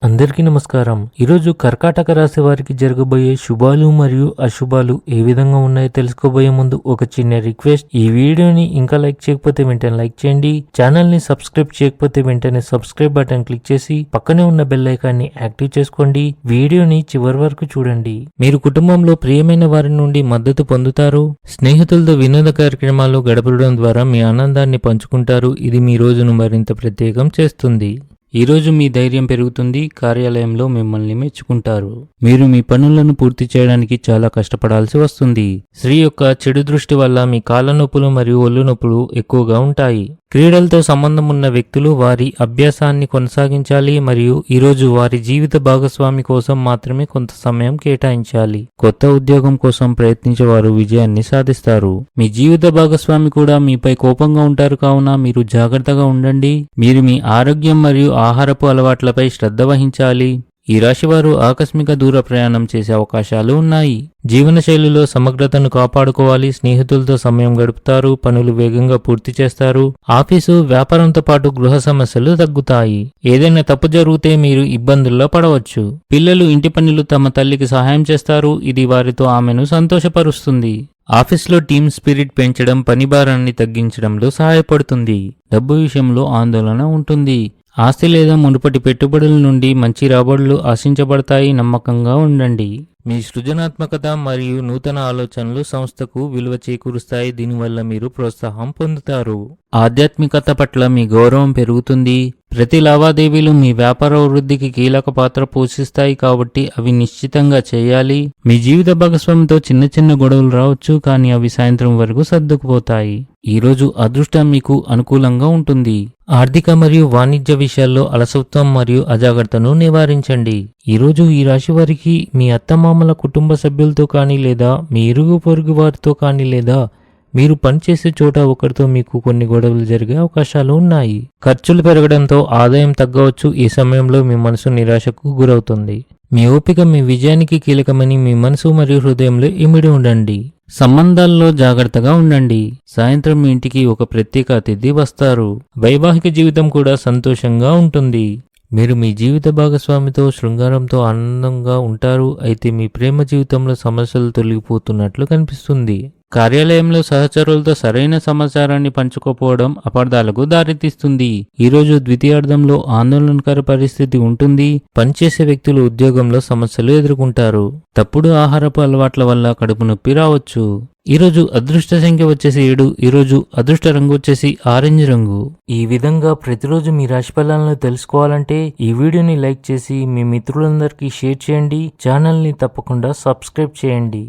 అందరికీ నమస్కారం. ఈరోజు కర్కాటక రాశి వారికి జరగబోయే శుభాలు మరియు అశుభాలు ఏ విధంగా ఉన్నాయో తెలుసుకోబోయే ముందు ఒక చిన్న రిక్వెస్ట్. ఈ వీడియోని ఇంకా లైక్ చేయకపోతే వెంటనే లైక్ చేయండి. ఛానల్ ని సబ్స్క్రైబ్ చేయకపోతే వెంటనే సబ్స్క్రైబ్ బటన్ క్లిక్ చేసి పక్కనే ఉన్న బెల్ ఐకాన్ ని యాక్టివ్ చేసుకోండి. వీడియోని చివరి వరకు చూడండి. మీరు కుటుంబంలో ప్రియమైన వారి నుండి మద్దతు పొందుతారు. స్నేహితులతో వినోద కార్యక్రమాలు గడపడం ద్వారా మీ ఆనందాన్ని పంచుకుంటారు. ఇది మీ రోజును మరింత ప్రత్యేకం చేస్తుంది. ఈరోజు మీ ధైర్యం పెరుగుతుంది. కార్యాలయంలో మిమ్మల్ని మెచ్చుకుంటారు. మీరు మీ పనులను పూర్తి చేయడానికి చాలా కష్టపడాల్సి వస్తుంది. స్త్రీ యొక్క చెడు దృష్టి వల్ల మీ కాళ్ళ నొప్పులు మరియు ఒళ్ళు నొప్పులు ఎక్కువగా ఉంటాయి. క్రీడలతో సంబంధం ఉన్న వ్యక్తులు వారి అభ్యాసాన్ని కొనసాగించాలి మరియు ఈరోజు వారి జీవిత భాగస్వామి కోసం మాత్రమే కొంత సమయం కేటాయించాలి. కొత్త ఉద్యోగం కోసం ప్రయత్నించే వారు విజయాన్ని సాధిస్తారు. మీ జీవిత భాగస్వామి కూడా మీపై కోపంగా ఉంటారు, కావున మీరు జాగ్రత్తగా ఉండండి. మీరు మీ ఆరోగ్యం మరియు ఆహారపు అలవాట్లపై శ్రద్ధ వహించాలి. ఈ రాశివారు ఆకస్మిక దూర ప్రయాణం చేసే అవకాశాలు ఉన్నాయి. జీవనశైలిలో సమగ్రతను కాపాడుకోవాలి. స్నేహితులతో సమయం గడుపుతారు. పనులు వేగంగా పూర్తి చేస్తారు. ఆఫీసు వ్యాపారంతో పాటు గృహ సమస్యలు తగ్గుతాయి. ఏదైనా తప్పు జరిగితే మీరు ఇబ్బందుల్లో పడవచ్చు. పిల్లలు ఇంటి పనులు తమ తల్లికి సహాయం చేస్తారు. ఇది వారితో ఆమెను సంతోషపరుస్తుంది. ఆఫీస్లో టీమ్ స్పిరిట్ పెంచడం పని భారాన్ని తగ్గించడంలో సహాయపడుతుంది. డబ్బు విషయంలో ఆందోళన ఉంటుంది. ఆస్తి లేదా మునుపటి పెట్టుబడుల నుండి మంచి రాబడులు ఆశించబడతాయి. నమ్మకంగా ఉండండి. మీ సృజనాత్మకత మరియు నూతన ఆలోచనలు సంస్థకు విలువ చేకూరుస్తాయి. దీనివల్ల మీరు ప్రోత్సాహం పొందుతారు. ఆధ్యాత్మికత పట్ల మీ గౌరవం పెరుగుతుంది. ప్రతి లావాదేవీలు మీ వ్యాపార వృద్ధికి కీలక పాత్ర పోషిస్తాయి, కాబట్టి అవి నిశ్చితంగా చేయాలి. మీ జీవిత భాగస్వామితో చిన్న చిన్న గొడవలు రావచ్చు, కానీ అవి సాయంత్రం వరకు సర్దుకుపోతాయి. ఈరోజు అదృష్టం మీకు అనుకూలంగా ఉంటుంది. ఆర్థిక మరియు వాణిజ్య విషయాల్లో అలసత్వం మరియు అజాగ్రత్తను నివారించండి. ఈరోజు ఈ రాశి వారికి మీ అత్తమామల కుటుంబ సభ్యులతో కానీ లేదా మీ ఇరుగు పొరుగు వారితో కానీ లేదా మీరు పనిచేసే చోట ఒకరితో మీకు కొన్ని గొడవలు జరిగే అవకాశాలు ఉన్నాయి. ఖర్చులు పెరగడంతో ఆదాయం తగ్గవచ్చు. ఈ సమయంలో మీ మనసు నిరాశకు గురవుతుంది. మీ ఓపిక మీ విజయానికి కీలకమని మీ మనసు మరియు హృదయంలో ఇమిడి ఉండండి. సంబంధాల్లో జాగ్రత్తగా ఉండండి. సాయంత్రం మీ ఇంటికి ఒక ప్రత్యేక అతిథి వస్తారు. వైవాహిక జీవితం కూడా సంతోషంగా ఉంటుంది. మీరు మీ జీవిత భాగస్వామితో శృంగారంతో ఆనందంగా ఉంటారు. అయితే మీ ప్రేమ జీవితంలో సమస్యలు తొలగిపోతున్నట్లు కనిపిస్తుంది. కార్యాలయంలో సహచరులతో సరైన సమాచారాన్ని పంచుకోకపోవడం అపార్థాలకు దారితీస్తుంది. ఈరోజు ద్వితీయార్థంలో ఆందోళనకర పరిస్థితి ఉంటుంది. పనిచేసే వ్యక్తులు ఉద్యోగంలో సమస్యలు ఎదుర్కొంటారు. తప్పుడు ఆహారపు అలవాట్ల వల్ల కడుపు నొప్పి రావచ్చు. ఈరోజు అదృష్ట సంఖ్య వచ్చేసి 7. ఈరోజు అదృష్ట రంగు వచ్చేసి ఆరెంజ్ రంగు. ఈ విధంగా ప్రతిరోజు మీ రాశి ఫలాలను తెలుసుకోవాలంటే ఈ వీడియోని లైక్ చేసి మీ మిత్రులందరికీ షేర్ చేయండి. ఛానల్ ని తప్పకుండా సబ్స్క్రైబ్ చేయండి.